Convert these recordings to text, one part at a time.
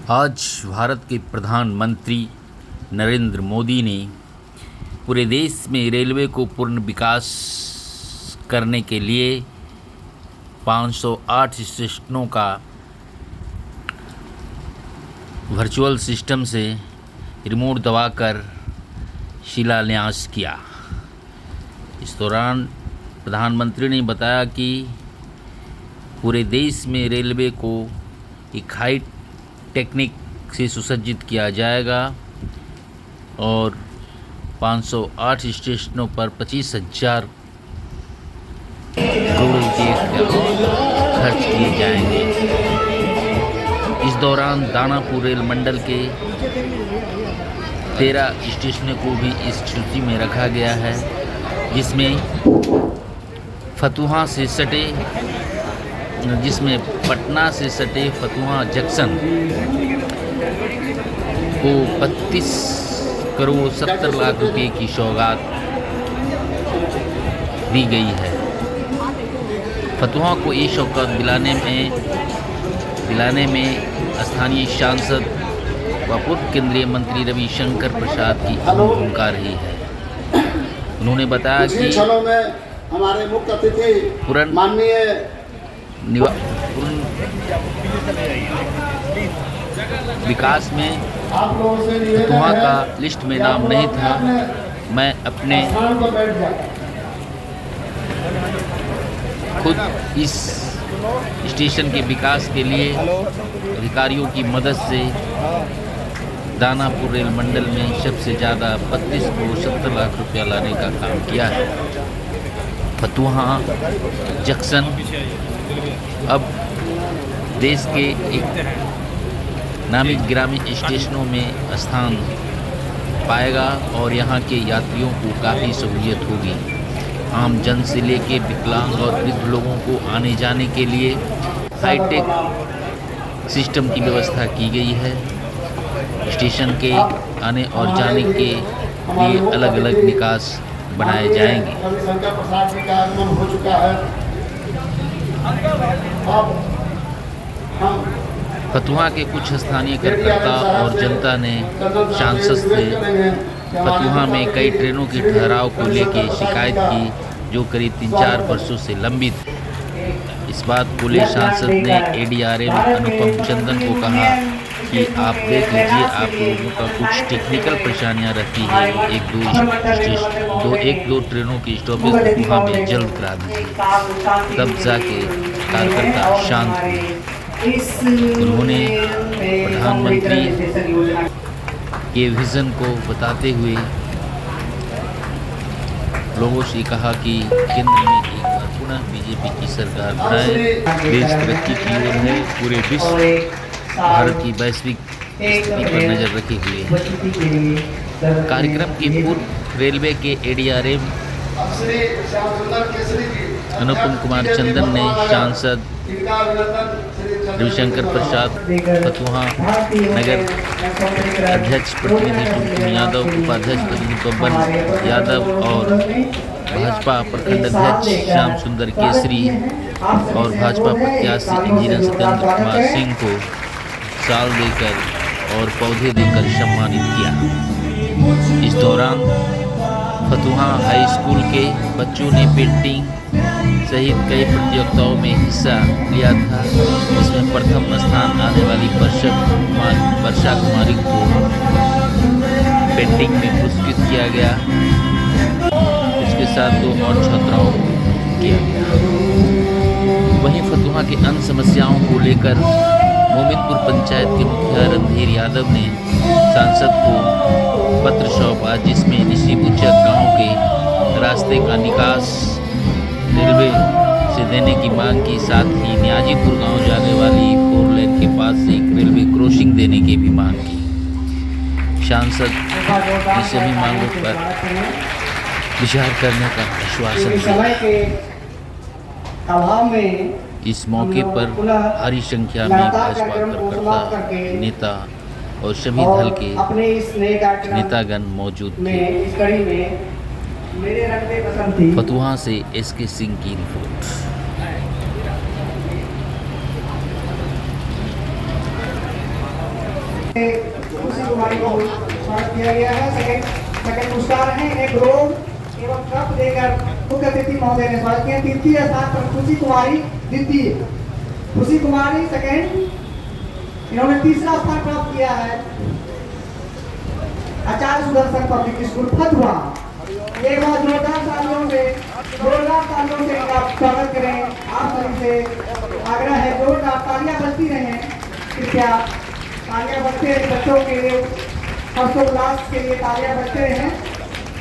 आज भारत के प्रधानमंत्री नरेंद्र मोदी ने पूरे देश में रेलवे को पूर्ण विकास करने के लिए 508 स्टेशनों का वर्चुअल सिस्टम से रिमोट दबाकर शिलान्यास किया। इस दौरान प्रधानमंत्री ने बताया कि पूरे देश में रेलवे को एक हाई टेक्निक से सुसज्जित किया जाएगा और 508 स्टेशनों पर 25,000 करोड़ रुपये खर्च किए जाएंगे। इस दौरान दानापुर रेल मंडल के 13 स्टेशनों को भी इस सूची में रखा गया है, जिसमें पटना से सटे फतुहा जंक्शन को 32 करोड़ 70 लाख रुपए की सौगात दी गई है। फतुहा को ये सौगात दिलाने में स्थानीय सांसद व पूर्व केंद्रीय मंत्री रविशंकर प्रसाद की अहम भूमिका रही है। उन्होंने बताया कि हमारे मुख्य अतिथि माननीय विकास में फतुहा का लिस्ट में नाम नहीं था। मैं अपने खुद इस स्टेशन के विकास के लिए अधिकारियों की मदद से दानापुर रेल मंडल में सबसे ज़्यादा 32 करोड़ 70 लाख रुपया लाने का काम किया है। फतुहा जंक्शन अब देश के एक नामी गिरामी स्टेशनों में स्थान पाएगा और यहाँ के यात्रियों को काफ़ी सहूलियत होगी। आम जन से लेके विकलांग और वृद्ध लोगों को आने जाने के लिए हाईटेक सिस्टम की व्यवस्था की गई है। स्टेशन के आने और जाने के लिए अलग अलग निकास बनाए जाएंगे। फतुहा के कुछ स्थानीय कार्यकर्ता और जनता ने सांसद से फतुहा में कई ट्रेनों की ठहराव को लेकर शिकायत की, जो करीब 3-4 वर्षों से लंबित। इस बात को ले सांसद ने एडीआरएम अनुपम चंदन को कहा कि आप देख लीजिए, आप लोगों का कुछ टेक्निकल परेशानियां रहती है, एक दो ट्रेनों की स्टॉपेज फतुहा में जल्द करा दीजिए। तब जाके कार्यकर्ता शांत हुए। उन्होंने प्रधानमंत्री के विजन को बताते हुए लोगों से कहा कि केंद्र में एक बार पुनः बीजेपी की सरकार बनाए। देश तरक्की की ओर है, पूरे विश्व भारत की वैश्विक स्थिति पर नजर रखे हुए हैं। कार्यक्रम के पूर्व रेलवे के एडीआरएम अनुपम कुमार चंदन ने सांसद रविशंकर प्रसाद, फतुहा नगर अध्यक्ष प्रतिनिधि टुनटुन यादव, उपाध्यक्ष प्रतिनिधि पवन यादव और भाजपा प्रखंड अध्यक्ष श्याम सुंदर केसरी और भाजपा प्रत्याशी इंजीनियर सत्येंद्र कुमार सिंह को शाल देकर और पौधे देकर सम्मानित किया। इस दौरान फतुहा हाई स्कूल के बच्चों ने पेंटिंग सहित कई प्रतियोगिताओं में हिस्सा लिया था, जिसमें प्रथम स्थान आने वाली वर्षा कुमारी को पेंटिंग में पुरस्कृत किया गया। इसके साथ 2 और छात्राओं को किया गया। वहीं फतुहा के अन्य समस्याओं को लेकर मोमिनपुर पंचायत के मुखिया रणधीर यादव ने सांसद को पत्र सौंपा, जिसमें निशीपुचक गांव के रास्ते का निकास रेलवे से देने की मांग की, साथ ही न्याजीपुर गांव जाने वाली 4 लेन के पास एक रेलवे क्रॉसिंग देने की भी मांग की। सांसद ने सभी मांगों पर विचार करने का आश्वासन दिया। इस मौके पर भारी संख्या में भाजपा कार्यकर्ता, नेता और सभी दल के नेतागण मौजूद थे। फतुहा से एसके सिंह की रिपोर्ट। खुशी कुमारी को स्वागत किया गया है। सेकंड पुरस्कार है एक रोड एवं कप देकर मुख्य अतिथि महोदय ने स्वागत किया। तृतीय स्थान पर खुशी कुमारी, द्वितीय खुशी कुमारी सेकंड, इन्होंने तीसरा स्थान प्राप्त किया है। आचार्य सुदर्शन पब्लिक स्कूल फतुहा। एक बार जोरदार तालियों से इनका स्वागत करें। आप सभी से आग्रह है जोरदार तालियां बजती रहें, कृपया तालियां बजते हैं। बच्चों के लिए हर्षोल्लास के लिए तालियां बजते हैं।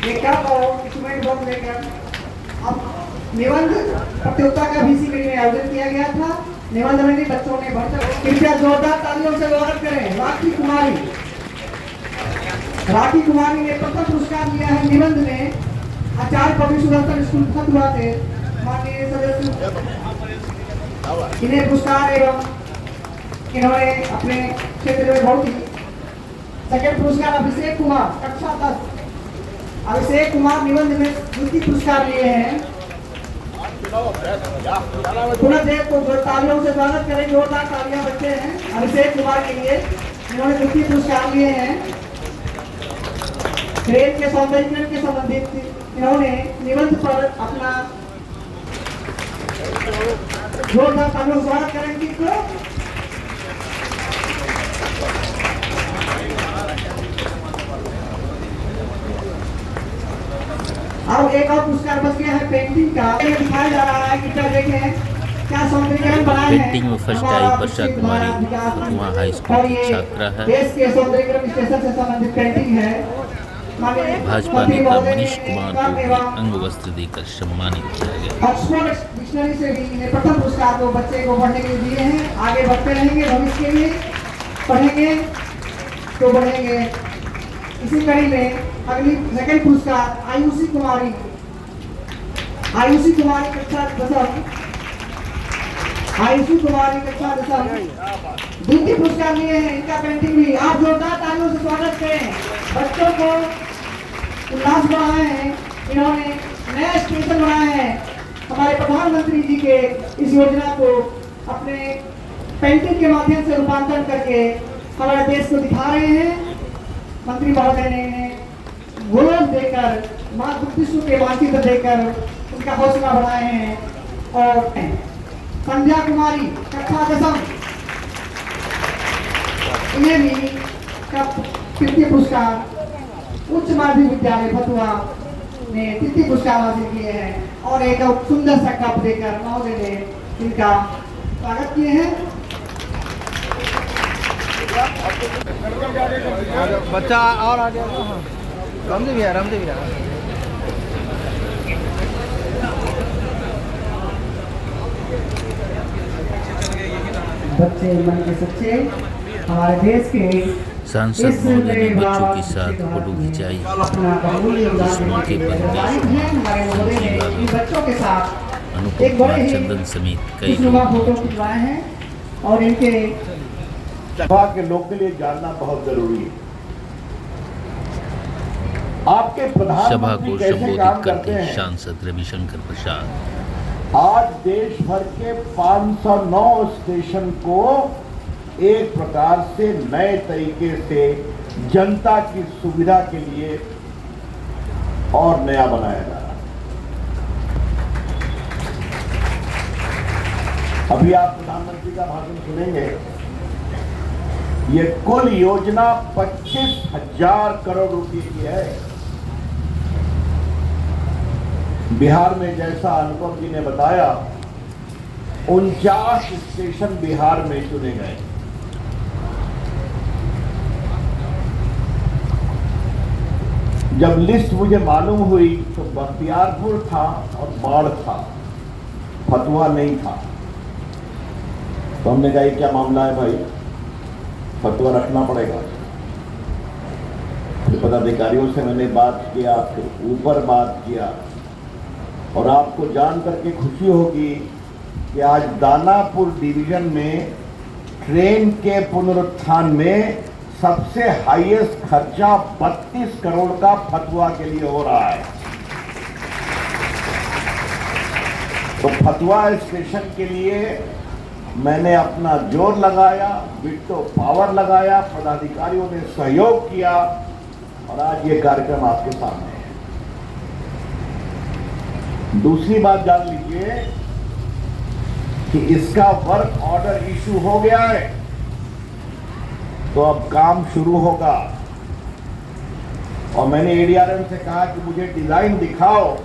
ये कप और इंस्ट्रूमेंट बॉक्स लेकर अब निबंध प्रतियोगिता का भी इसी में आयोजन किया गया था। निबंध में भी बच्चों ने बढ़कर कृपया जोरदार तालियों से स्वागत करें। राखी कुमारी ने प्रथम पुरस्कार लिया है निबंध में। आचार्य पब्लिक सुदर्शन स्कूल फतुहा से माननीय सदस्य इन्हें पुरस्कार एवं इन्होंने अपने क्षेत्र में बहुत ही। सेकंड पुरस्कार अभिषेक कुमार, कक्षा 10 अभिषेक कुमार निबंध में द्वितीय पुरस्कार लिए हैं। पुनः देव को तालियों से स्वागत करें। जोरदार तालियां बजते हैं अभिषेक कुमार के लिए, इन्होंने द्वितीय पुरस्कार लिए हैं। ट्रेन के सौंदर्यीकरण के संबंधित इन्होंने निबंध पर अपना जोरदार तालियों से स्वागत करेंगे को। अब एक और पुरस्कार बच गया है पेंटिंग का। ये दिखाया जा रहा है कि क्या देखें क्या सौंदर्यीकरण बनाए हैं। पेंटिंग में फर्स्ट आई वर्षा कुमारी, फतुहा हाई स्कूल की छात्रा है। देश के सौंदर्यीकरण स्टेशन से संबंधित पेंटिंग है। भाजपा नेता मनीष कुमार को भी अंग वस्त्र देकर सम्मानित किया गया। ऑक्सफोर्ड डिक्शनरी से भी इन्हें प्रथम पुरस्कार को बच्चे को पढ़ने के लिए दिए हैं। आगे बढ़ते रहेंगे भविष्य के लिए, पढ़ेंगे तो बढ़ेंगे। इसी कड़ी में अगली सेकंड पुरस्कार आयुषी कुमारी कक्षा 10 द्वितीय पुरस्कार लिए हैं। इनका पेंटिंग भी आप जोरदार तालियों से स्वागत करें। बच्चों को उल्लास बढ़ाए हैं। इन्होंने नया स्टेशन बनाए हैं। हमारे प्रधानमंत्री जी के इस योजना को अपने पेंटिंग के माध्यम से रूपांतरण करके हमारे देश को दिखा रहे हैं। मंत्री महोदय ने इन्हें गोल्ड देकर, विश्व के मानचित्र देकर उनका हौसला बढ़ाए हैं। और संध्या कुमारी कक्षा 10 इन्हें भी तृतीय पुरस्कार, उच्च माध्यमिक विद्यालय फतुहा ने तृतीय पुरस्कार हासिल किए हैं। और एक सुंदर सा कप देकर महोदय ने इनका स्वागत किए हैं। बच्चा और आ गया रामदेव भैया बच्चे मन के सच्चे हमारे देश के सांसद महोदय ने बच्चों के साथ फोटो खिंचाई। इस मौके पर बच्चों के साथ अनुपम कुमार चंदन समेत कई फोटो खिंचवाए हैं। और इनके के लोग के लिए जानना बहुत जरूरी है। आपके सभा प्रधानमंत्री को कैसे संबोधित काम करते करते हैं। सांसद रविशंकर प्रसाद आज देश भर के 509 स्टेशन को एक प्रकार से नए तरीके से जनता की सुविधा के लिए और नया बनाया जा रहा है। अभी आप प्रधानमंत्री का भाषण सुनेंगे। ये कुल योजना 25,000 करोड़ रुपए की है। बिहार में जैसा अनुपम जी ने बताया 49 स्टेशन बिहार में चुने गए। जब लिस्ट मुझे मालूम हुई तो बख्तियारपुर था और बाढ़ था, फतुहा नहीं था। तो हमने कहा क्या मामला है भाई, फतुहा रखना पड़ेगा। फिर पदाधिकारियों से मैंने बात किया, फिर ऊपर बात किया। और आपको जान करके खुशी होगी कि आज दानापुर डिवीजन में ट्रेन के पुनरुत्थान में सबसे हाईएस्ट खर्चा 32 करोड़ का फतुहा के लिए हो रहा है। तो फतुहा स्टेशन के लिए मैंने अपना जोर लगाया, बिट्टो पावर लगाया, पदाधिकारियों ने सहयोग किया और आज ये कार्यक्रम आपके सामने है। दूसरी बात जान लीजिए कि इसका वर्क ऑर्डर इशू हो गया है, तो अब काम शुरू होगा। और मैंने एडीआरएम से कहा कि मुझे डिजाइन दिखाओ,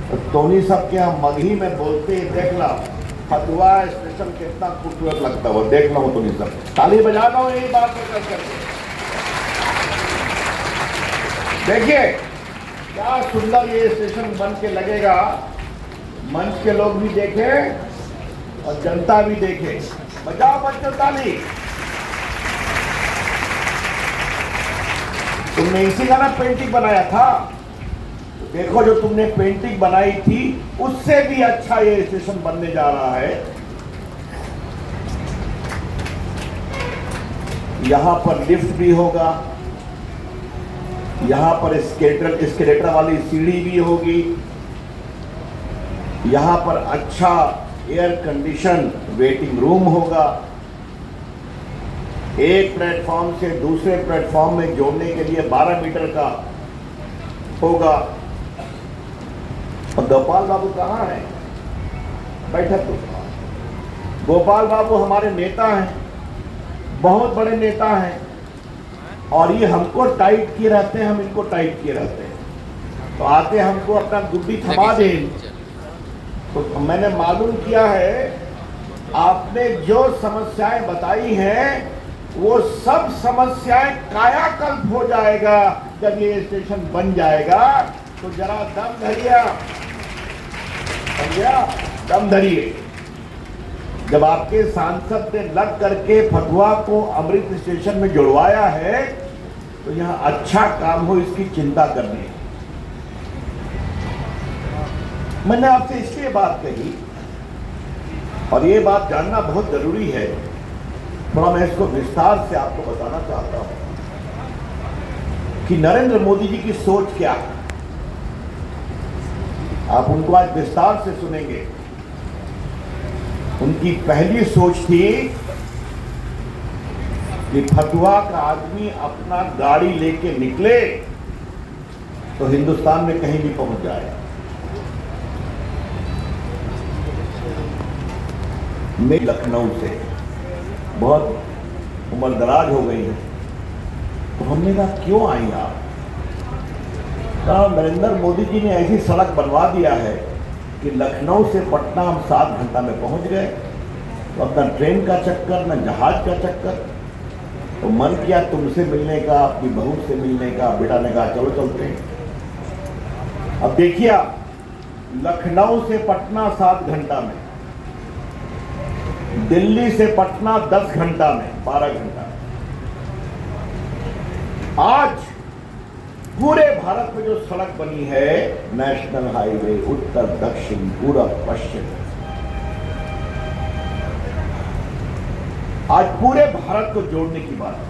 तो टोनी साहब के हम मगही में बोलते ही देख ला फतुहा स्टेशन कितना खूबसूरत लगता है, वो देख लो टोनी साहब, ताली बजा दो यही बात कर करके। देखिए क्या सुंदर ये स्टेशन बन के लगेगा, मंच के लोग भी देखें और जनता भी देखे। बजाओ बच्चों ताली। तुमने इसी का ना पेंटिंग बनाया था, तो देखो जो तुमने पेंटिंग बनाई थी उससे भी अच्छा ये स्टेशन बनने जा रहा है। यहां पर लिफ्ट भी होगा, यहां पर एस्केलेटर वाली सीढ़ी भी होगी, यहां पर अच्छा एयर कंडीशन वेटिंग रूम होगा, एक प्लेटफॉर्म से दूसरे प्लेटफॉर्म में जोड़ने के लिए 12 मीटर का होगा। और गोपाल बाबू कहाँ है? बैठक तो गोपाल बाबू हमारे नेता हैं, बहुत बड़े नेता हैं, और ये हमको टाइट किए रहते हैं, हम इनको टाइट किए रहते हैं। तो आते हमको अपना गुड्डी थमा दें। तो मैंने मालूम किया है, आपने जो समस्याएं बताई हैं वो सब समस्याएं कायाकल्प हो जाएगा जब ये स्टेशन बन जाएगा। तो जरा दम धरिए, समझिया, दम धरिए। जब आपके सांसद ने लग करके फतुहा को अमृत स्टेशन में जुड़वाया है, तो यहां अच्छा काम हो इसकी चिंता करनी है। मैंने आपसे इसलिए बात कही, और ये बात जानना बहुत जरूरी है, थोड़ा मैं इसको विस्तार से आपको बताना चाहता हूं कि नरेंद्र मोदी जी की सोच क्या है। आप उनको आज विस्तार से सुनेंगे। उनकी पहली सोच थी कि फतुहा का आदमी अपना गाड़ी लेके निकले तो हिंदुस्तान में कहीं भी पहुंच जाए। मैं लखनऊ से बहुत उम्र दराज हो गई है, तो हमने कहा क्यों आई आप? कहा नरेंद्र मोदी जी ने ऐसी सड़क बनवा दिया है कि लखनऊ से पटना हम 7 घंटा में पहुंच गए। तो अपना ट्रेन का चक्कर, न जहाज का चक्कर। तो मन किया तुमसे मिलने का, अपनी बहू से मिलने का। बेटा ने कहा चलो चलते हैं। अब देखिए, लखनऊ से पटना 7 घंटा में, दिल्ली से पटना 10 घंटा में, 12 घंटा। आज पूरे भारत में जो सड़क बनी है, नेशनल हाईवे, उत्तर दक्षिण पूरब पश्चिम, आज पूरे भारत को जोड़ने की बात है।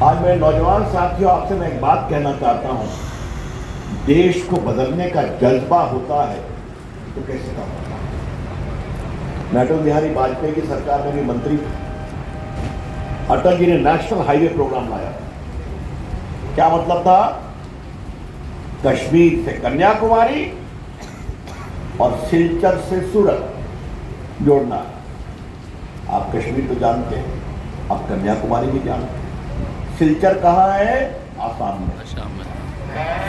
आज मेरे नौजवान साथियों, आपसे मैं एक बात कहना चाहता हूं, देश को बदलने का जज्बा होता है तो कैसे काम होता है। मैं अटल बिहारी वाजपेयी की सरकार में भी मंत्री था। अटल जी ने नेशनल हाईवे प्रोग्राम लाया। क्या मतलब था? कश्मीर से कन्याकुमारी और सिलचर से सूरत जोड़ना। आप कश्मीर तो जानते हैं, आप कन्याकुमारी भी जानते हैं। सिलचर कहाँ है? आसाम में।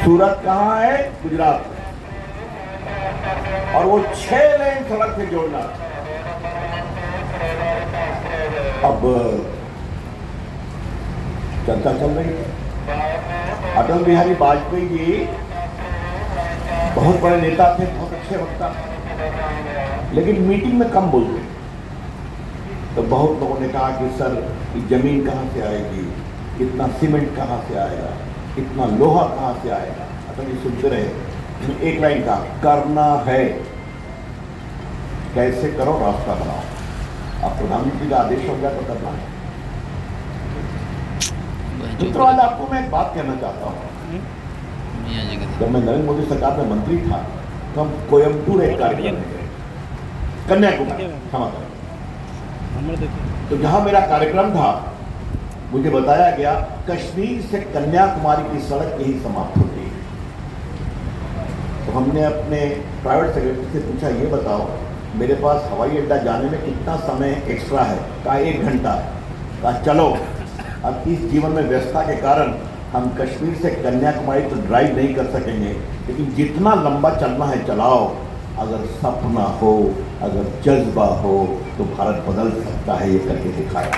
सूरत कहाँ है? गुजरात में। और वो 6 लेन सड़क से जोड़ना। अब चर्चा चल रही है। अटल बिहारी वाजपेयी जी बहुत बड़े नेता थे, बहुत अच्छे वक्ता, लेकिन मीटिंग में कम बोलते। तो बहुत लोगों ने कहा कि सर ये जमीन कहाँ से आएगी, इतना सीमेंट कहाँ से आएगा, इतना लोहा कहाँ से आएगा। अटल जी सुनते रहे। एक लाइन कहा, करना है, कैसे करो, रास्ता बनाओ। अब प्रधानमंत्री का आदेश हो गया तो करना है। मित्रों, आज आपको मैं एक बात कहना चाहता हूँ। जब मैं नरेंद्र मोदी सरकार में मंत्री था तो हम कोयम्बटूर एक कार्यक्रम में गए। कन्याकुमारी, क्षमा करें। नंबर देखिए। तो जहां मेरा कार्यक्रम था मुझे बताया गया कश्मीर से कन्याकुमारी की सड़क यही समाप्त होती है। तो हमने अपने प्राइवेट सेक्रेटरी से पूछा, ये बताओ मेरे पास हवाई अड्डा जाने में कितना समय एक्स्ट्रा है? कहा 1 घंटा है। कहा चलो, अब इस जीवन में व्यस्तता के कारण हम कश्मीर से कन्याकुमारी तो ड्राइव नहीं कर सकेंगे, लेकिन जितना लंबा चलना है चलाओ। अगर सपना हो, अगर जज्बा हो तो भारत बदल सकता है, ये करके दिखाया।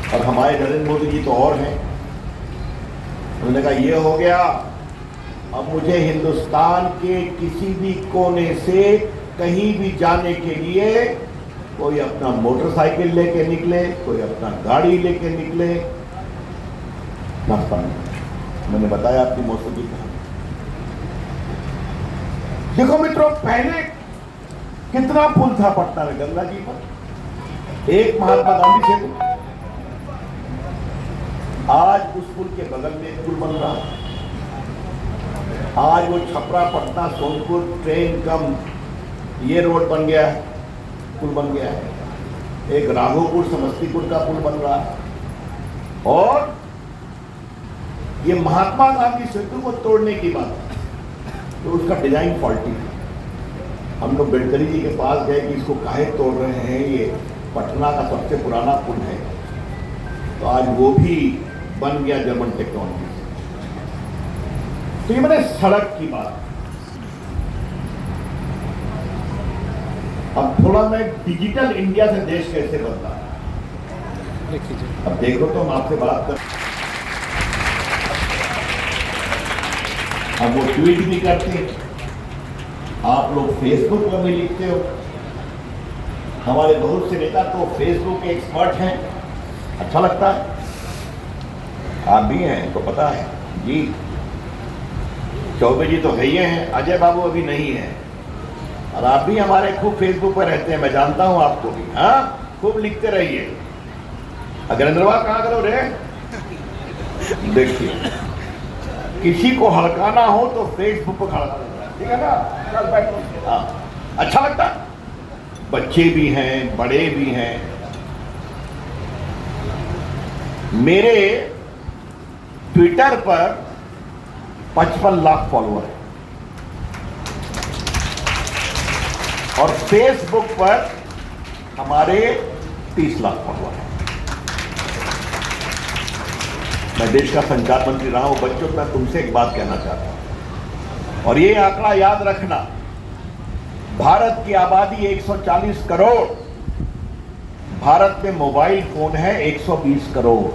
और हमारे नरेंद्र मोदी जी तो और हैं, उन्होंने कहा ये हो गया, अब मुझे हिंदुस्तान के किसी भी कोने से कहीं भी जाने के लिए कोई अपना मोटरसाइकिल लेके निकले, कोई अपना गाड़ी लेके निकले, नाश्ता नहीं। मैंने बताया आपकी मौसम की कहानी। देखो मित्रों, पहले कितना पुल था पटना में गंगा जी पर, एक महात्मा गांधी सेतु। आज उस पुल के बगल में एक पुल बन रहा है। आज वो छपरा पटना सोनपुर ट्रेन कम ये रोड बन गया है, पुल बन गया है। एक राघोपुर समस्तीपुर का पुल बन रहा है। और ये महात्मा गांधी सेतु को तोड़ने की बात है, तो उसका डिजाइन फॉल्टी है। हम लोग गडकरी जी के पास गए कि इसको काहे तोड़ रहे हैं, ये पटना का सबसे पुराना पुल है। तो आज वो भी बन गया जर्मन टेक्नोलॉजी से। तो ये मैंने सड़क की बात। अब थोड़ा मैं डिजिटल इंडिया से देश कैसे बदला, अब देखो तो हम आपसे बात कर। अब वो ट्वीट भी करते हैं, आप लोग फेसबुक पर भी लिखते हो। हमारे बहुत से नेता तो फेसबुक के एक्सपर्ट हैं, अच्छा लगता है। आप भी हैं तो पता है जी। चौबे जी तो है ही हैं, अजय बाबू अभी नहीं है। और आप भी हमारे खूब फेसबुक पर रहते हैं, मैं जानता हूं आपको भी। हाँ, खूब लिखते रहिए। अग्रेंद्रवा कहाँ करो रे? देखिए, किसी को हड़काना हो तो फेसबुक पर खड़ा करना, ठीक है ना? चल बैठो। हाँ, अच्छा लगता है। बच्चे भी हैं, बड़े भी हैं। मेरे ट्विटर पर 55 लाख फॉलोअर हैं और फेसबुक पर हमारे 30 लाख फॉलोअर हैं। मैं देश का संचार मंत्री रहा हूं। बच्चों, मैं तुमसे एक बात कहना चाहता हूं और ये आंकड़ा याद रखना। भारत की आबादी 140 करोड़, भारत में मोबाइल फोन है 120 करोड़,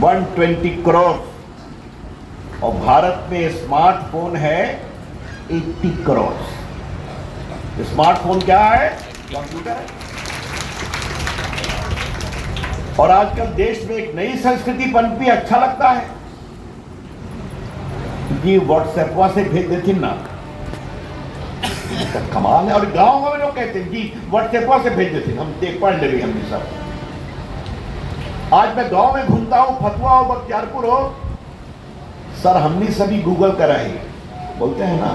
120 करोड़। और भारत में स्मार्टफोन है 80 करोड़। स्मार्टफोन क्या है? कंप्यूटर है। और आजकल देश में एक नई संस्कृति पनपी, अच्छा लगता है जी। व्हाट्सएप से भेज देती ना, कमाल है। और गांव में लोग कहते हैं जी व्हाट्सएप से भेज देते, हम देख पढ़ ले हमने सब। आज मैं गांव में घूमता हूं, फतुआ हो, बख्तियारपुर हो, सर हमने सभी गूगल करा है, बोलते हैं ना।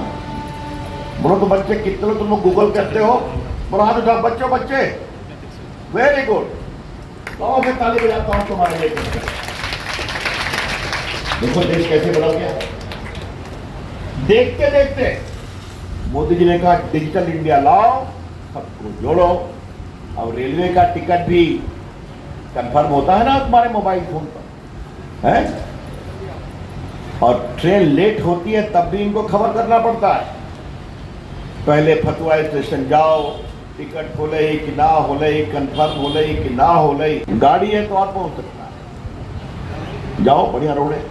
बोलो तो बच्चे कितने तुम लोग गूगल करते हो? बोलो हाथ उठाओ बच्चों, बच्चे वेरी गुड। गाँव में ताली बजाता हूं तुम्हारे लिए। देखो देश कैसे बदल गया। देखते देखते मोदी जी ने कहा डिजिटल इंडिया लाओ, सबको जोड़ो। अब रेलवे का टिकट भी कंफर्म होता है ना तुम्हारे मोबाइल फोन पर, है? और ट्रेन लेट होती है तब भी इनको खबर करना पड़ता है। पहले फतुआ स्टेशन जाओ, टिकट होले कि ना होले, कंफर्म होले कि ना होले। गाड़ी है तो आप पहुंच सकता है, जाओ, बढ़िया रोड है।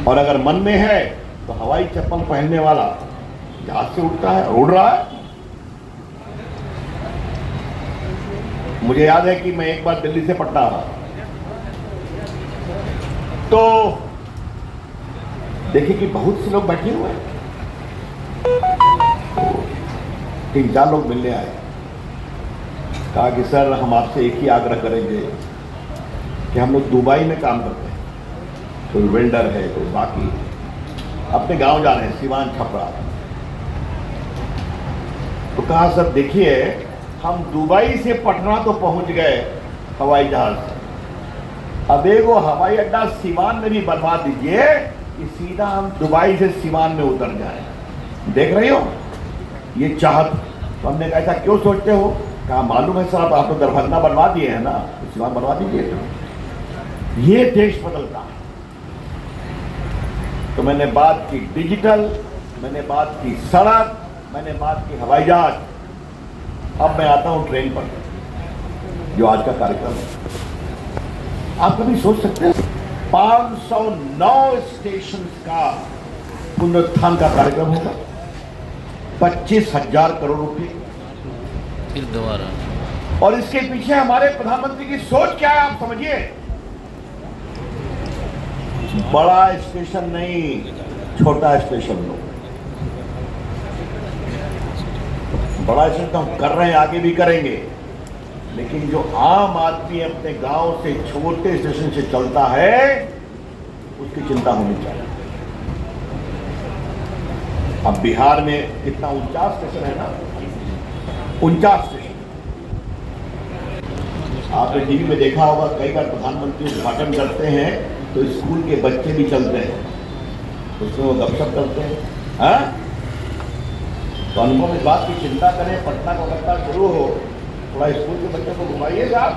और अगर मन में है तो हवाई चप्पल पहनने वाला जहाज से उड़ता है, उड़ रहा है। मुझे याद है कि मैं एक बार दिल्ली से पटना आ रहा, तो देखिए कि बहुत से लोग बैठे हुए हैं। 3-4 लोग मिलने आए, कहा कि सर हम आपसे एक ही आग्रह करेंगे कि हम लोग दुबई में काम करते हैं, कोई वेल्डर है, कोई बाकी। अपने गांव जा रहे हैं, सीवान छपरा। तो कहा सर देखिए, हम दुबई से पटना तो पहुंच गए हवाई जहाज से, अब एक वो हवाई अड्डा सीवान में भी बनवा दीजिए कि सीधा हम दुबई से सीवान में उतर जाए। देख रही हो ये चाहत। तो हमने कहा ऐसा क्यों सोचते हो? कहा मालूम है साहब, आप तो दरभंगा बनवा दिए हैं ना, तो सीवान बनवा दीजिए। ये देश बदलता है। तो मैंने बात की डिजिटल, मैंने बात की सड़क, मैंने बात की हवाई जहाज। अब मैं आता हूं ट्रेन पर, जो आज का कार्यक्रम है। आप कभी सोच सकते हैं 509 स्टेशन का पुनरुत्थान का कार्यक्रम होगा, 25,000 करोड़ रुपए। फिर दोबारा। और इसके पीछे हमारे प्रधानमंत्री की सोच क्या है, आप समझिए। बड़ा स्टेशन नहीं, छोटा स्टेशन लो। बड़ा स्टेशन तो हम कर रहे हैं, आगे भी करेंगे, लेकिन जो आम आदमी अपने गांव से छोटे स्टेशन से चलता है, उसकी चिंता होनी चाहिए। अब बिहार में कितना 49 स्टेशन है ना, 49 स्टेशन। आपने टीवी में देखा होगा, कई बार प्रधानमंत्री उद्घाटन करते हैं तो स्कूल के बच्चे भी चलते हैं, उसमें वो गपशप करते हैं। हाँ, तो अनुभव इस बात की चिंता करें, पटना कोलकाता शुरू हो, थोड़ा स्कूल के बच्चों को घुमाइए साहब,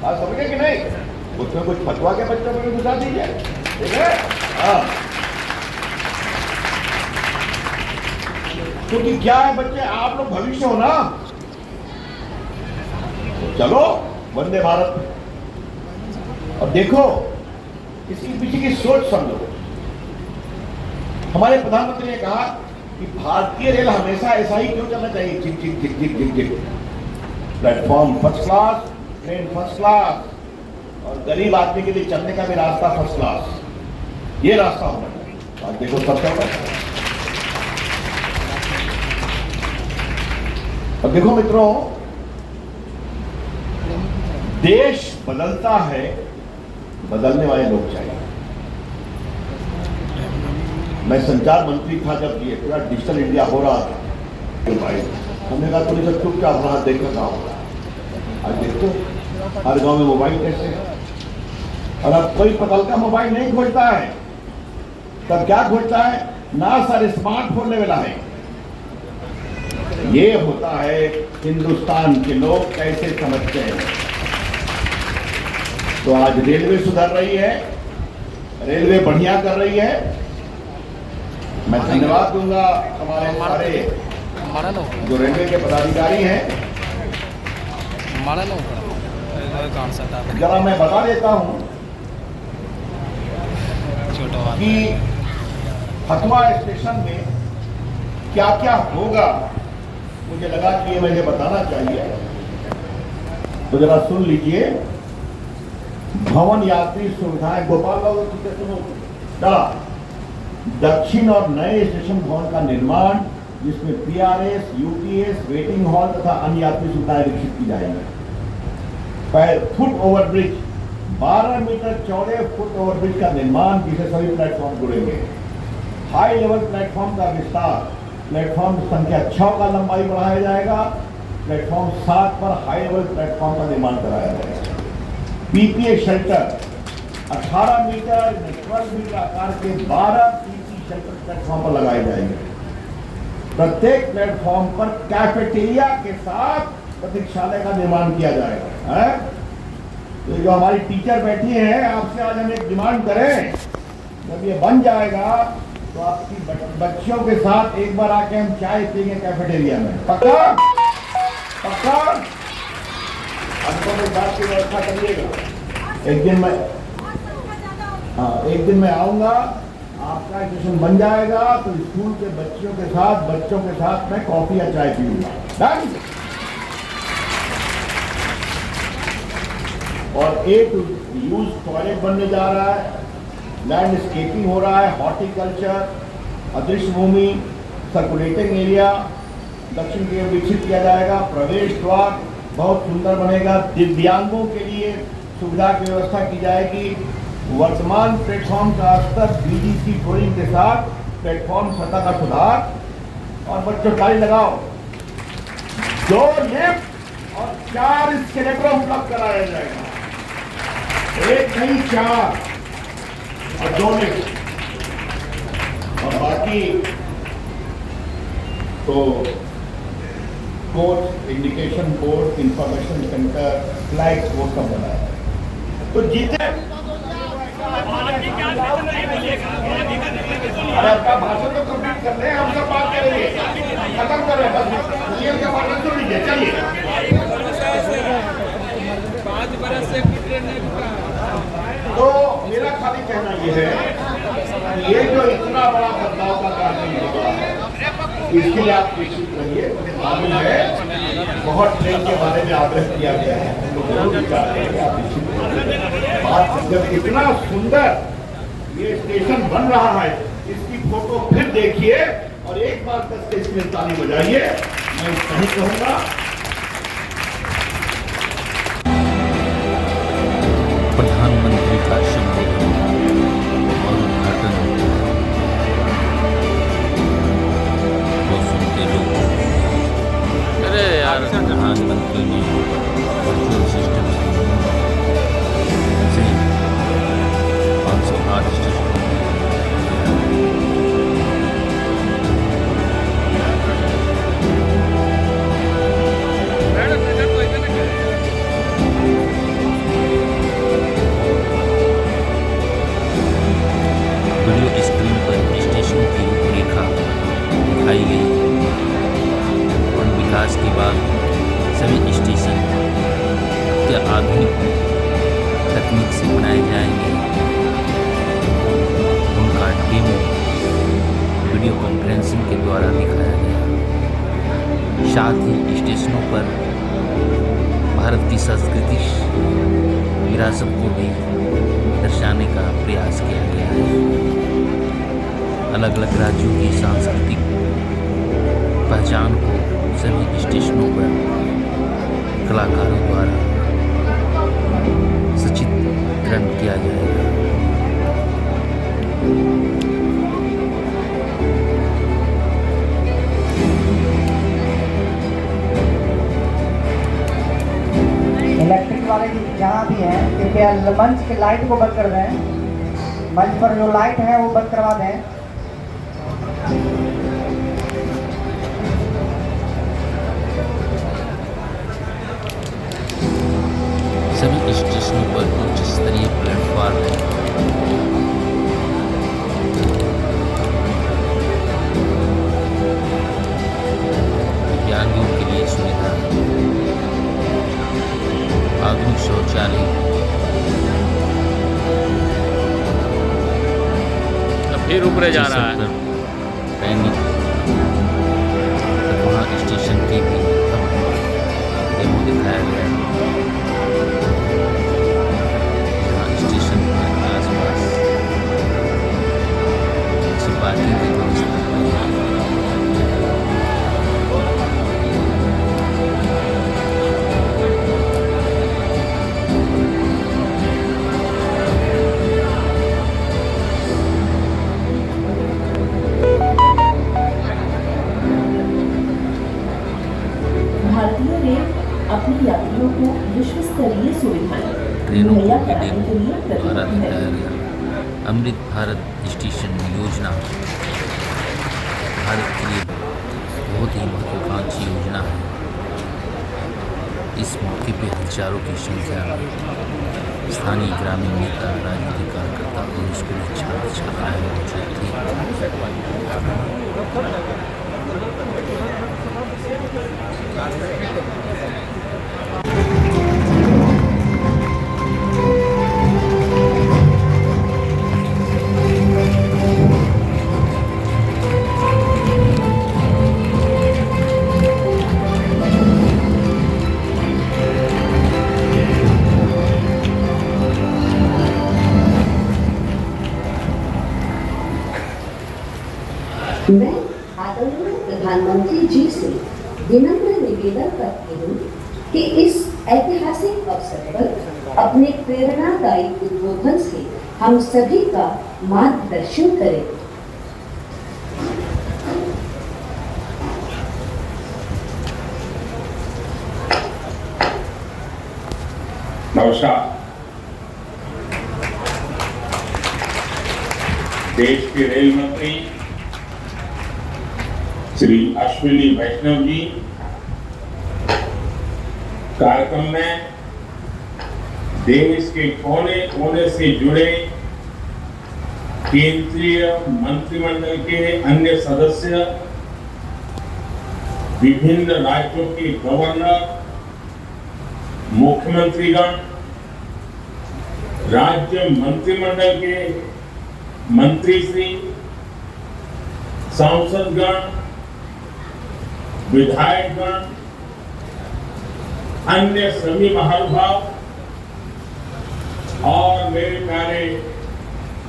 बात समझे कि नहीं? उसमें कुछ फतवा के बच्चों को भी घुसा दीजिए, ठीक है? हाँ, क्योंकि क्या है बच्चे, आप लोग भविष्य हो ना। तो चलो वंदे भारत। और देखो इसके पीछे की सोच समझो। हमारे प्रधानमंत्री ने कहा कि भारतीय रेल हमेशा ऐसा ही क्यों चलना चाहिए, झिक झिक झिक झिक झिक झिक। Platform first class, train first class, और गरीब आदमी के लिए चलने का भी रास्ता फर्स्ट क्लास। ये रास्ता होना चाहिए। आज देखो सब चल रहा है। और देखो मित्रों, देश बदलता है, बदलने वाले लोग चाहिए। मैं संचार मंत्री था जब ये पूरा डिजिटल इंडिया हो रहा था, तो भाई हमने कहा थोड़ी सा चुपचाप रहा, देखकर क्या होगा। आज देखो हर गांव में मोबाइल कैसे है, और अब कोई पतल का मोबाइल नहीं खोजता है, तब क्या खोजता है? ना सर स्मार्टफोन लेवल है। ये होता है हिंदुस्तान के लोग कैसे समझते हैं। तो आज रेलवे सुधर रही है, रेलवे बढ़िया कर रही है। मैं धन्यवाद दूंगा हमारे सारे जो रेलवे के पदाधिकारी हैं। जरा मैं बता देता हूं कि हथुआ स्टेशन में क्या क्या होगा, मुझे लगा कि ये मुझे बताना चाहिए, तो जरा सुन लीजिए। भवन यात्री सुविधाएं, गोपाल बाबू सुनो, दक्षिण और नए स्टेशन भवन का निर्माण, जिसमें पीआरएस, यूपीएस, वेटिंग हॉल तथा अन्य यात्री सुविधाएं विकसित की जाएंगी। फुट ओवरब्रिज, 12 मीटर चौड़े फुट ओवरब्रिज का निर्माण, जिसे सभी प्लेटफॉर्म जुड़ेंगे। हाई लेवल प्लेटफॉर्म का विस्तार, प्लेटफॉर्म संख्या 6 का लंबाई बढ़ाया जाएगा। प्लेटफॉर्म 7 पर हाई लेवल प्लेटफॉर्म का निर्माण कराया जाएगा। पीपीए शेल्टर, 18 मीटर 12 मीटर आकार के 12 पीपी शेल्टर प्लेटफॉर्म पर लगाए जाएंगे। प्रत्येक प्लेटफॉर्म पर कैफेटेरिया के साथ प्रतीक्षालय का निर्माण किया जाएगा। है? तो जो हमारी टीचर बैठी हैं, आपसे आज हम एक डिमांड करें, जब ये बन जाएगा तो आपकी बच्चियों के साथ एक बार आके हम चाय पिएंगे कैफेटेरिया में। पक्का? पक्का? आपको बात की व्यवस्था करिएगा। एक दिन मैं आऊंगा, आपका स्टेशन बन जाएगा तो स्कूल के बच्चों के साथ मैं कॉफी या चाय पीऊंगा। डन? और एक यूज टॉयलेट बनने जा रहा है, लैंडस्केपिंग हो रहा है, हॉर्टिकल्चर, अदृश्य भूमि, सर्कुलेटिंग एरिया दक्षिण की ओर विकसित किया जाएगा। प्रवेश द्वार बहुत सुंदर बनेगा। दिव्यांगों के लिए सुविधा की व्यवस्था की जाएगी। वर्तमान प्लेटफॉर्म का स्तर बीडीसी फ्लोरिंग के साथ प्लेटफॉर्म सतह का सुधार। और बच्चों ताली लगाओ। 2 लिफ्ट और 4 स्केलेटर उपलब्ध कराया जाएगा। 1 नहीं 4 और 2 लिफ्ट। और बाकी तो coach, indication board, information centre, flags वो सब बनाया। तो जीते अरे आपका भाषण तो कंप्लीट कर रहे हैं, हम सब बात करेंगे, खत्म कर रहे हैं, बस ये का भाषण सुन लीजिए। चलिए 5 बरस से तो मेरा खाली कहना ये है कि ये जो इतना बड़ा बदलाव का कारण होगा इसके लिए आप निश्चित रहिए। मुझे मालूम है बहुत ट्रेन के बारे में आग्रह किया गया है, हम लोग जरूर विचार करेंगे, आप निश्चित रहिए। बात जब इतना सुंदर ये स्टेशन बन रहा है इसकी फोटो फिर देखिए और एक बार तक से इसमें ताली बजाइए। मैं सही कहूंगा प्रधानमंत्री का संबोधन और उद्घाटन को सुनते लोग अरे यार प्रधानमंत्री ने वर्चुअल सिस्टम से 508 स्टेशन वीडियो स्क्रीन पर स्टेशनों की रूपरेखा दिखाई गई और विकास के बाद सभी स्टेशन अत्याधुनिक तकनीक से बनाए जाएंगे। उनका डेमो वीडियो कॉन्फ्रेंसिंग के द्वारा दिखाया गया। साथ ही स्टेशनों पर भारत की सांस्कृतिक विरासत को भी दर्शाने का प्रयास किया गया है। अलग अलग राज्यों की सांस्कृतिक पहचान को सभी स्टेशनों पर कलाकारों द्वारा सचित्रण किया जाएगा। इलेक्ट्रिक वाले जहाँ भी हैं कृपया मंच के लाइट को बंद कर दें। मंच पर जो लाइट है वो बंद करवा दें। सभी स्टेशनों पर उच्च स्तरीय प्लेटफॉर्म है। दिव्यांगों के लिए सुविधा, आधुनिक शौचालय, फिर ऊपर जा रहा है। वहाँ स्टेशन की भी डेमो दिखाया गया है। यहाँ स्टेशन के आसपास पार्किंग की व्यवस्था है। भारतीय रेल अपने यात्रियों को विश्व स्तरीय सुविधाएं ट्रेनों मुहैया को भी कराने डेमो के लिए द्वारा प्रतिबद्ध दिखाया है। गया। अमृत भारत स्टेशन योजना भारत के लिए बहुत ही महत्वाकांक्षी योजना है। इस मौके पे हजारों की संख्या में स्थानीय ग्रामीण नेता, राजनीतिक कार्यकर्ता और स्कूली छात्र छात्राएं मौजूद थे। मैं आदरणीय प्रधानमंत्री जी से विनम्र निवेदन करती हूँ कि इस ऐतिहासिक अवसर पर अपने प्रेरणादायी उद्बोधन से हम सभी का मार्गदर्शन करें। नमस्कार। देश के रेल मंत्री श्री अश्विनी वैष्णव जी कार्यक्रम में देश के कोने कोने से जुड़े केंद्रीय मंत्रिमंडल के अन्य सदस्य, विभिन्न राज्यों के गवर्नर, मुख्यमंत्रीगण, राज्य मंत्रिमंडल के मंत्रीश्री, सांसदगण, विधायकगण, अन्य सभी महानुभाव और मेरे प्यारे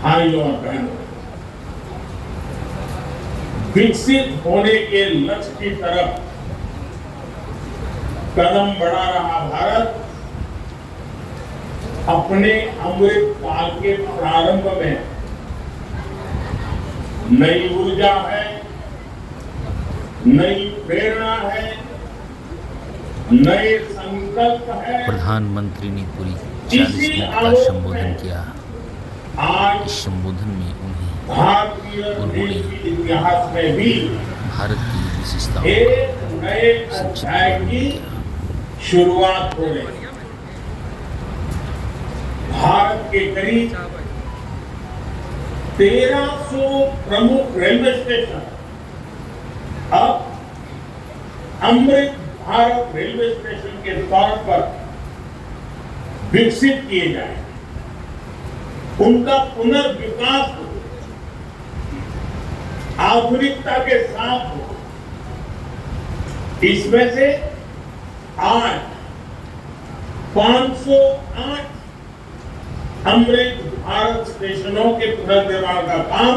भाइयों और बहनों, विकसित होने के लक्ष्य की तरफ कदम बढ़ा रहा भारत अपने अमृत काल के प्रारंभ में नई ऊर्जा है, नई प्रेरणा है, नए संकल्प है। प्रधानमंत्री ने पूरी 40 मिनट का संबोधन किया। आज इस संबोधन में भारतीय रेल के इतिहास में भी भारत की विशेषताओं एक नए अध्याय की शुरुआत हो रही है। भारत के करीब 1300 प्रमुख रेलवे स्टेशन अब अमृत भारत रेलवे स्टेशन के तौर पर विकसित किए जाए, उनका पुनर्विकास हो, आधुनिकता के साथ हो। इसमें से आज 508 अमृत भारत स्टेशनों के पुनर्निर्माण का काम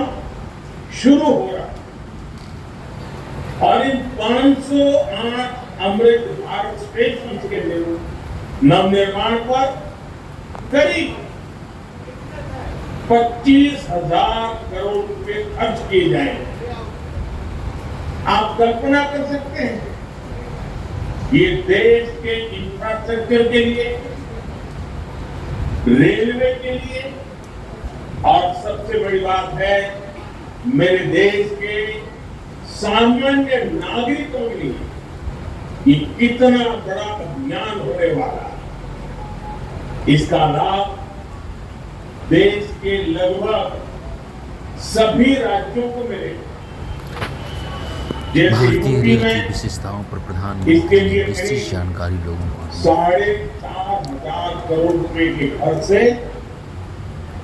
शुरू हो रहा है और इन 508 अमृत भारत स्टेशन के नवनिर्माण पर करीब 25,000 करोड़ रुपए खर्च किए जाएंगे। आप कल्पना कर सकते हैं, ये देश के इंफ्रास्ट्रक्चर के लिए, रेलवे के लिए और सबसे बड़ी बात है मेरे देश के सामान्य नागरिकों के लिए ये कितना बड़ा अभियान होने वाला है। इसका लाभ देश के लगभग सभी राज्यों को मिलेगा। जैसे भारतीय यूपी रेल की में विशेषताओं पर इसके प्रधानमंत्री लिए ने विस्तृत जानकारी लोगों को दी। 4,500 करोड़ रुपए के खर्च से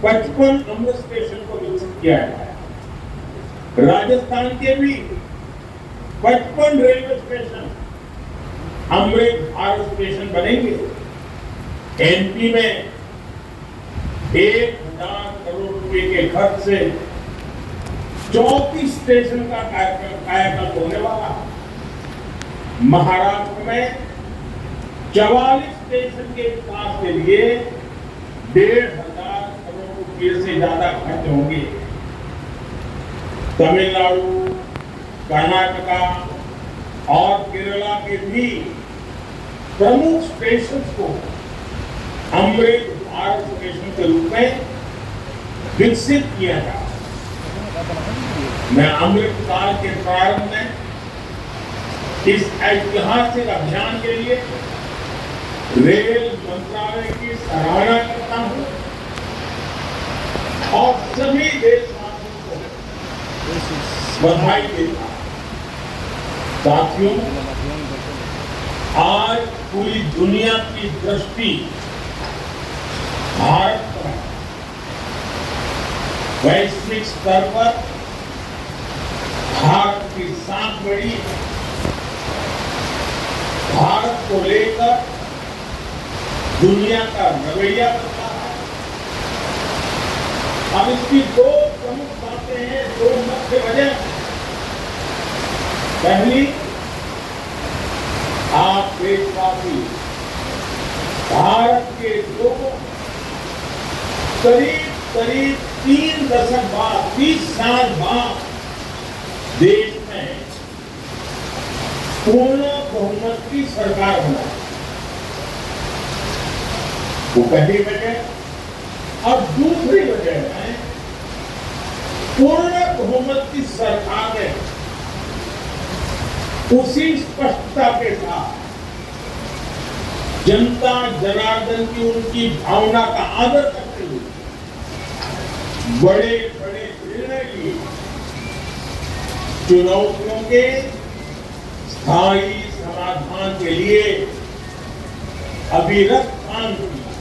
55 अमृत स्टेशन को विकसित किया है। राजस्थान के भी 55 railway station Amrit Bharat station बनेंगे। एमपी में 1,000 करोड़ रुपए के खर्च से 34 स्टेशन का कायाकल्प होने वाला है। महाराष्ट्र में 44 स्टेशन के विकास के लिए 1,500 करोड़ रुपए से ज्यादा खर्च होंगे। तमिलनाडु, कर्नाटका और केरला के भी प्रमुख स्टेशन को अमृत भारत स्टेशन के रूप में विकसित किया जा रहा है। मैं अमृत काल के प्रारंभ में इस ऐतिहासिक अभियान के लिए रेल मंत्रालय की सराहना करता हूं और सभी देशवासियों को बधाई देता हूं। साथियों, आज पूरी दुनिया की दृष्टि भारत पर है। वैश्विक स्तर पर भारत की सांस बढ़ी। भारत को लेकर दुनिया का रवैया बदला है। अब इसकी दो प्रमुख बातें हैं, दो मुख्य वजह। पहली, आप देशवासी भारत के लोगों करीब 3 दशक बाद, 30 साल बाद देश में पूर्ण बहुमत की सरकार बना। वो पहली वजह। और दूसरी वजह है पूर्ण बहुमत की सरकार ने उसी स्पष्टता के साथ जनता जनार्दन की उनकी भावना का आदर करते हुए बड़े बड़े निर्णय लिए, चुनौतियों के स्थायी समाधान के लिए अविरत काम किया।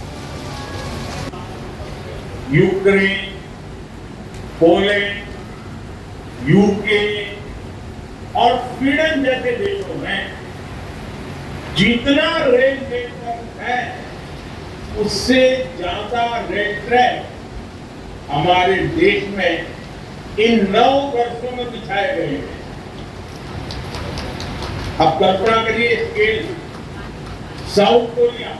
यूक्रेन, पोलैंड, यूके और स्वीडन जैसे देशों में जितना रेल नेटवर्क है उससे ज्यादा रेल ट्रैक हमारे देश में इन 9 वर्षों में बिछाए गए हैं। अब कल्पना करिए स्केल, साउथ कोरिया,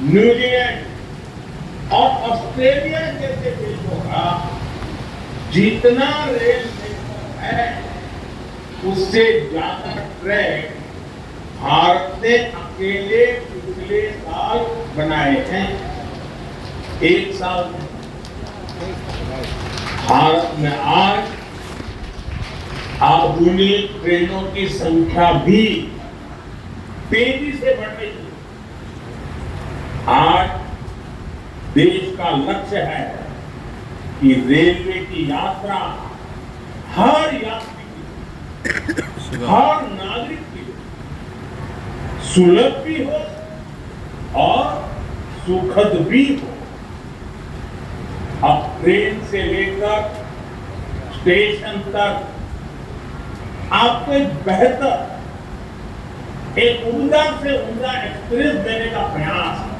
न्यूजीलैंड और ऑस्ट्रेलिया जैसे देशों का जितना रेल नेटवर्क है उससे ज्यादा ट्रैक भारत ने अकेले पिछले साल बनाए हैं। एक साल में भारत में आज आधुनिक ट्रेनों की संख्या भी तेजी से बढ़ रही है। आज देश का लक्ष्य है कि रेलवे की यात्रा हर यात्री की, हर नागरिक की सुलभ भी हो और सुखद भी हो। अब ट्रेन से लेकर स्टेशन तक आपको एक बेहतर, एक उम्दा से उम्दा एक्सपीरियंस देने का प्रयास है।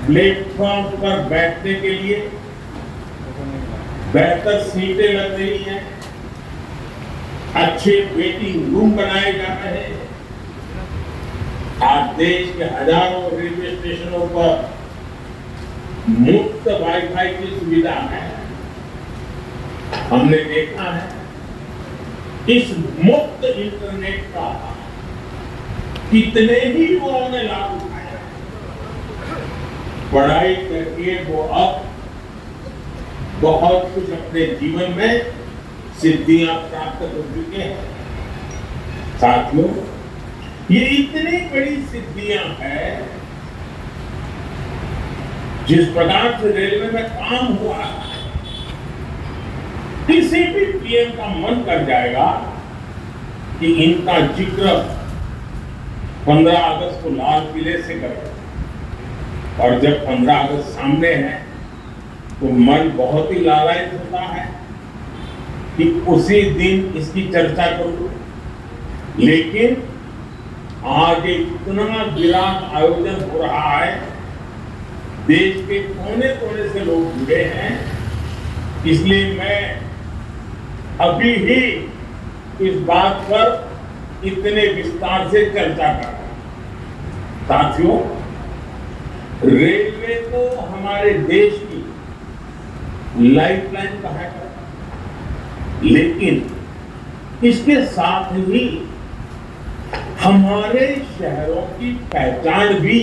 प्लेटफॉर्म पर बैठने के लिए बेहतर सीटें लग रही हैं, अच्छे वेटिंग रूम बनाए जा रहे हैं। आज देश के हजारों रेलवे स्टेशनों पर मुफ्त वाईफाई की सुविधा है। हमने देखा है इस मुफ्त इंटरनेट का कितने ही युवाओं ने लाभ उठाया। पढ़ाई करके वो अब बहुत कुछ अपने जीवन में सिद्धियां प्राप्त कर चुके हैं। साथियों, ये इतनी बड़ी सिद्धियां हैं, जिस प्रकार से रेलवे में काम हुआ है, किसी भी पीएम का मन कर जाएगा कि इनका जिक्र 15 अगस्त को लाल किले से करें। और जब 15 अगस्त सामने है तो मन बहुत ही लालायित होता है कि उसी दिन इसकी चर्चा करूं। लेकिन आज इतना विराट आयोजन हो रहा है, देश के कोने कोने से लोग जुड़े हैं, इसलिए मैं अभी ही इस बात पर इतने विस्तार से चर्चा कर रहा हूं। साथियों, रेलवे को हमारे देश की लाइफलाइन कहा जाता है, लेकिन इसके साथ ही हमारे शहरों की पहचान भी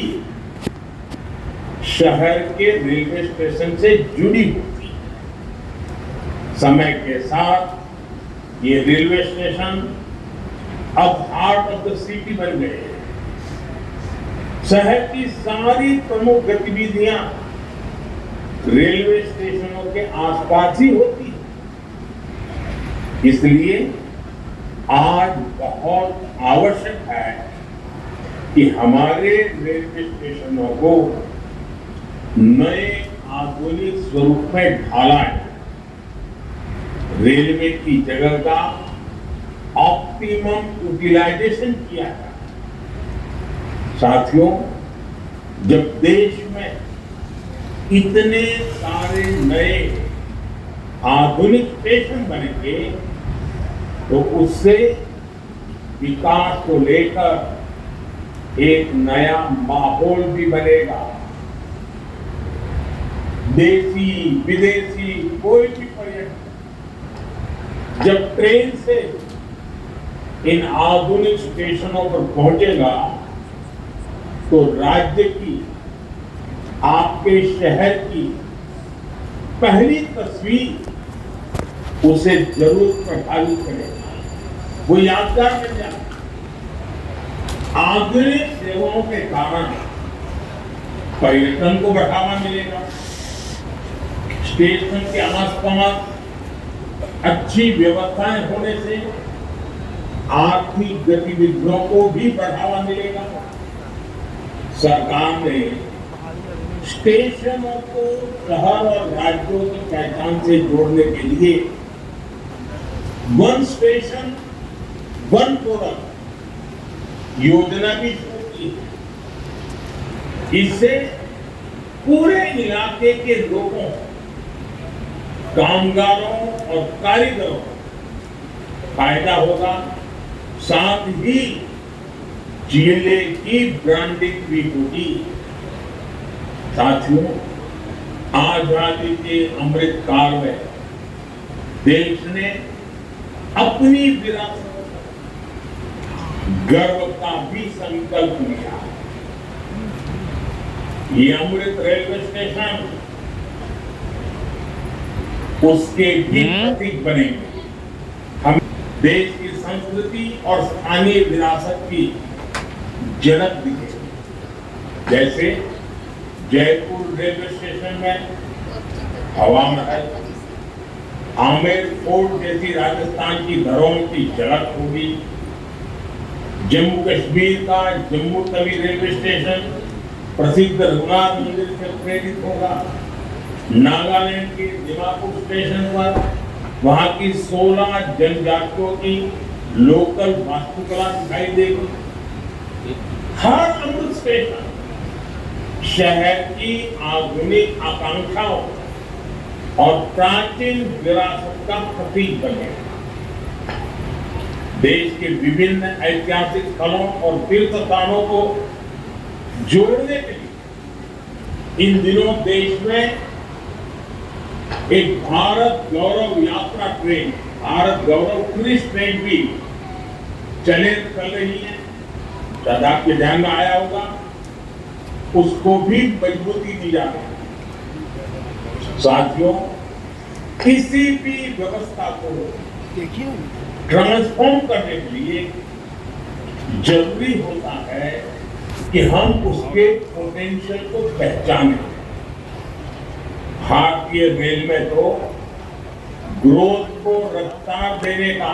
शहर के रेलवे स्टेशन से जुड़ी होती है। समय के साथ ये रेलवे स्टेशन अब हार्ट ऑफ द सिटी बन गए हैं। शहर की सारी प्रमुख गतिविधियां रेलवे स्टेशनों के आसपास ही होती है। इसलिए आज बहुत आवश्यक है कि हमारे रेलवे स्टेशनों को नए आधुनिक स्वरूप में ढाला है। रेलवे की जगह का ऑप्टिमम यूटिलाइजेशन किया है। साथियों, जब देश में इतने सारे नए आधुनिक स्टेशन बनेंगे तो उससे विकास को लेकर एक नया माहौल भी बनेगा। देशी विदेशी कोई भी पर्यटक जब ट्रेन से इन आधुनिक स्टेशनों पर पहुंचेगा तो राज्य की आपके शहर की पहली तस्वीर उसे जरूर प्रभावित करेगा, वो यादगार बन जाए। आधुनिक सेवाओं के कारण पर्यटन को बढ़ावा मिलेगा, स्टेशन के आसपास अच्छी व्यवस्थाएं होने से आर्थिक गतिविधियों को भी बढ़ावा मिलेगा। सरकार ने स्टेशनों को शहर और राज्यों की पहचान से जोड़ने के लिए वन स्टेशन वन प्रोडक्ट योजना भी शुरू की है। इससे पूरे इलाके के लोगों, कामगारों और कारीगरों को फायदा होगा, साथ ही जिले की ब्रांडिंग भी होगी। साथियों, आजादी के अमृत काल में देश ने अपनी विरासत गर्व का भी संकल्प लिया। ये अमृत रेलवे स्टेशन उसके भी प्रतीक बनेंगे। हम देश की संस्कृति और स्थानीय विरासत की झलक दिखेगी। जैसे जयपुर रेलवे स्टेशन में हवा महल, आमेर फोर्ट जैसी राजस्थान की धरोहर की झलक होगी। जम्मू कश्मीर का जम्मू तवी रेलवे स्टेशन प्रसिद्ध रघुनाथ मंदिर से प्रेरित होगा। नागालैंड के दिमापुर स्टेशन पर वहां की 16 जनजातियों की लोकल वास्तुकला दिखाई देगी। हर अमृत स्टेशन शहर की आधुनिक आकांक्षाओं और प्राचीन विरासत का प्रतीक बनेगा। देश के विभिन्न ऐतिहासिक स्थलों और तीर्थ स्थानों को जोड़ने के लिए इन दिनों देश में एक भारत गौरव यात्रा ट्रेन, भारत गौरव क्रूज ट्रेन भी चल रही है। शायद आपके ध्यान में आया होगा, उसको भी मजबूती दी जा रही है। साथियों, किसी भी व्यवस्था को ट्रांसफॉर्म करने के लिए जरूरी होता है कि हम उसके पोटेंशियल को पहचानें। भारतीय रेल में तो ग्रोथ को रफ्तार देने का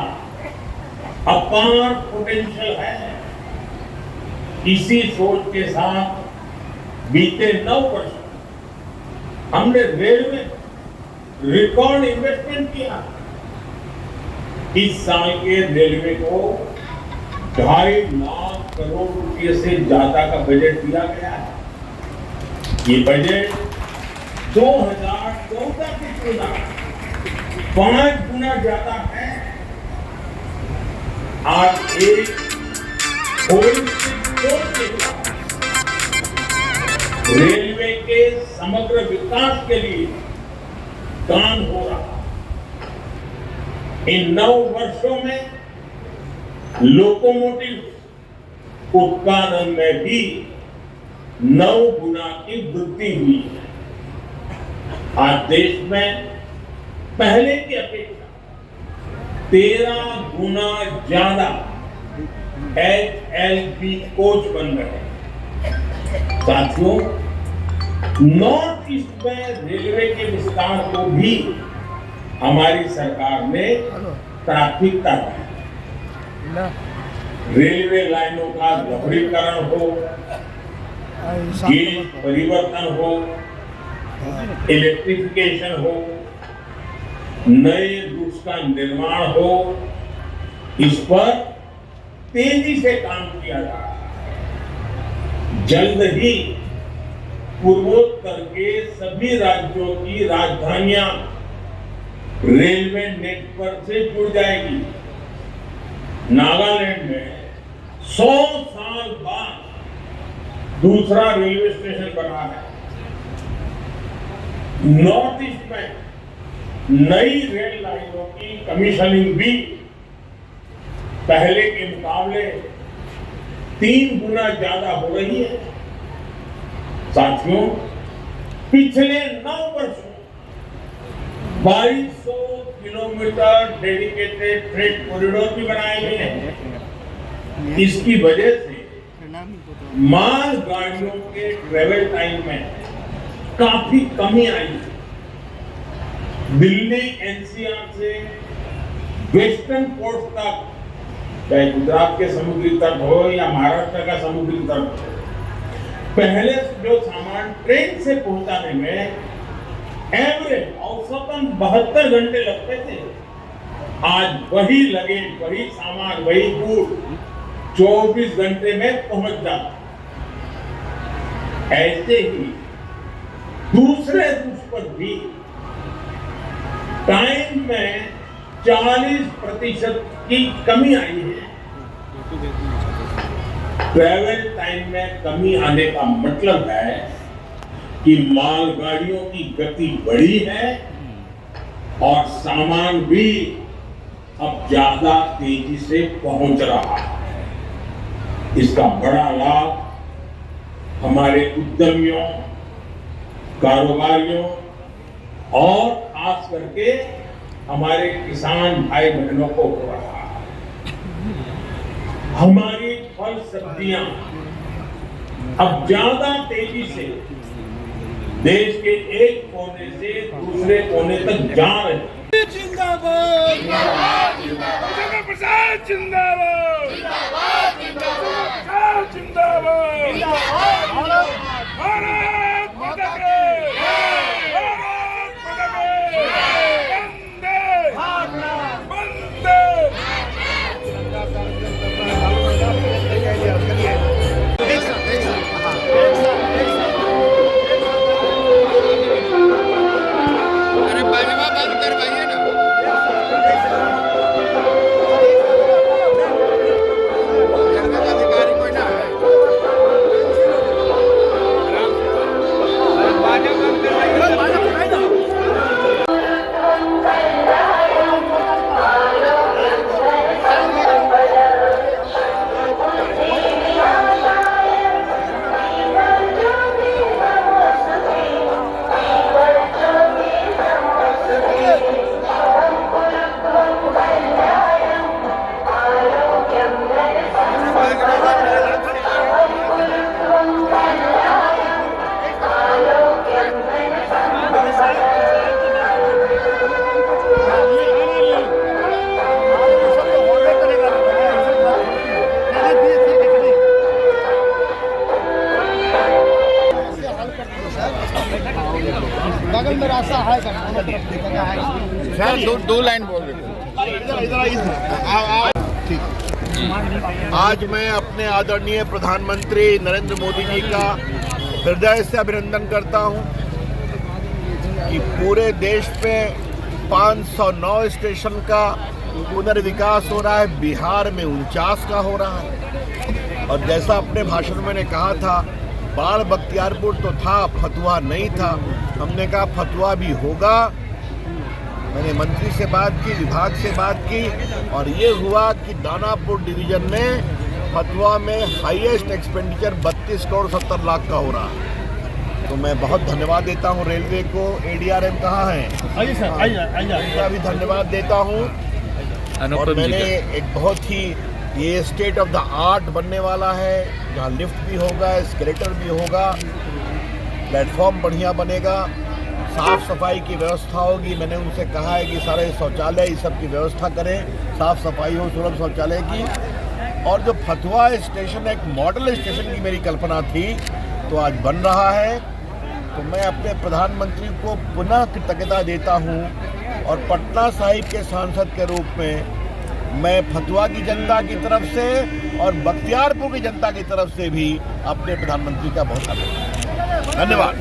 अपार पोटेंशियल है। इसी सोच के साथ बीते 9 वर्ष हमने रेल में रिकॉर्ड इन्वेस्टमेंट किया। इस साल के रेलवे को 2.5 लाख करोड़ रुपए से ज्यादा का बजट दिया गया है। ये बजट 2014 की तुलना 5 गुना ज्यादा है। आज एक रेलवे के समग्र विकास के लिए काम हो रहा। इन 9 वर्षों में लोकोमोटिव उत्पादन में भी 9 गुना की वृद्धि हुई है। आज देश में पहले की अपेक्षा 13 गुना ज्यादा HLP कोच बन रहे हैं। साथियों, नॉर्थ ईस्ट में रेलवे के विस्तार को भी हमारी सरकार ने प्राथमिकता दी। रेलवे लाइनों का दोहरीकरण हो, गेज परिवर्तन हो, इलेक्ट्रिफिकेशन हो, नए रूट्स का निर्माण हो, इस पर तेजी से काम किया जा रहा है। जल्द ही पूर्वोत्तर के सभी राज्यों की राजधानियां रेलवे नेटवर्क से जुड़ जाएगी। नागालैंड में 100 साल बाद दूसरा रेलवे स्टेशन बना है। नॉर्थ ईस्ट में नई रेल लाइनों की कमीशनिंग भी पहले के मुकाबले 3 गुना ज्यादा हो रही है। साथियों, पिछले 9 वर्षों 2200 किलोमीटर डेडिकेटेड फ्रेट कॉरिडोर भी बनाए गए हैं। इसकी वजह से माल गाड़ियों के ट्रेवल टाइम में काफी कमी आई है। दिल्ली एनसीआर से वेस्टर्न पोर्ट तक, चाहे गुजरात के समुद्री तट हो या महाराष्ट्र का समुद्री तट हो, पहले जो सामान ट्रेन से पहुंचाने में एवरेज औसतन 72 घंटे लगते थे, आज वही लगेज, वही सामान, वही गुड 24 घंटे में पहुंच जाता। ऐसे ही दूसरे रूट पर भी टाइम में 40% की कमी आई है। ट्रैवल टाइम में कमी आने का मतलब है कि मालगाड़ियों की गति बढ़ी है और सामान भी अब ज्यादा तेजी से पहुंच रहा है। इसका बड़ा लाभ हमारे उद्यमियों, कारोबारियों और खास करके हमारे किसान भाई बहनों को हो रहा है। हमारी फल सब्जियां अब ज्यादा तेजी से देश के एक कोने से दूसरे कोने तक जा रहे हैं। जिंदाबाद जिंदाबाद प्रसाद जिंदाबाद जिंदाबाद जिंदाबाद भारत माता की भारत माता की वंदे अरे बाजवा बंद करवाइए ना। अधिकारी कोई ना है। बाजा बंद करवाइए। बगल में रास्ता है सर, दो लाइन बोल रहे आज मैं अपने आदरणीय प्रधानमंत्री नरेंद्र मोदी जी का हृदय से अभिनंदन करता हूं कि पूरे देश पे 509 स्टेशन का पुनर्विकास हो रहा है, बिहार में 49 का हो रहा है। और जैसा अपने भाषण में मैंने कहा था, बाढ़ बख्तियारपुर तो था, फतुहा नहीं था। हमने कहा फतुहा भी होगा। मैंने मंत्री से बात की, विभाग से बात की और ये हुआ कि दानापुर डिवीजन में फतुहा में हाईएस्ट एक्सपेंडिचर 32 करोड़ 70 लाख का हो रहा है। तो मैं बहुत धन्यवाद देता हूँ रेलवे को। ADRM कहाँ है? आइए सर, आइए उनका भी धन्यवाद देता हूँ। और मैंने एक बहुत ही, ये स्टेट ऑफ द आर्ट बनने वाला है, जहाँ लिफ्ट भी होगा, एस्केलेटर भी होगा, प्लेटफॉर्म बढ़िया बनेगा, साफ सफाई की व्यवस्था होगी। मैंने उनसे कहा है कि सारे शौचालय इस सब की व्यवस्था करें, साफ सफाई हो, सुलभ शौचालय की। और जो फतुहा स्टेशन एक मॉडल स्टेशन की मेरी कल्पना थी, तो आज बन रहा है। तो मैं अपने प्रधानमंत्री को पुनः कृतज्ञता देता हूँ और पटना साहिब के सांसद के रूप में मैं फतुहा की जनता की तरफ से और बख्तियारपुर की जनता की तरफ से भी अपने प्रधानमंत्री का बहुत धन्यवाद।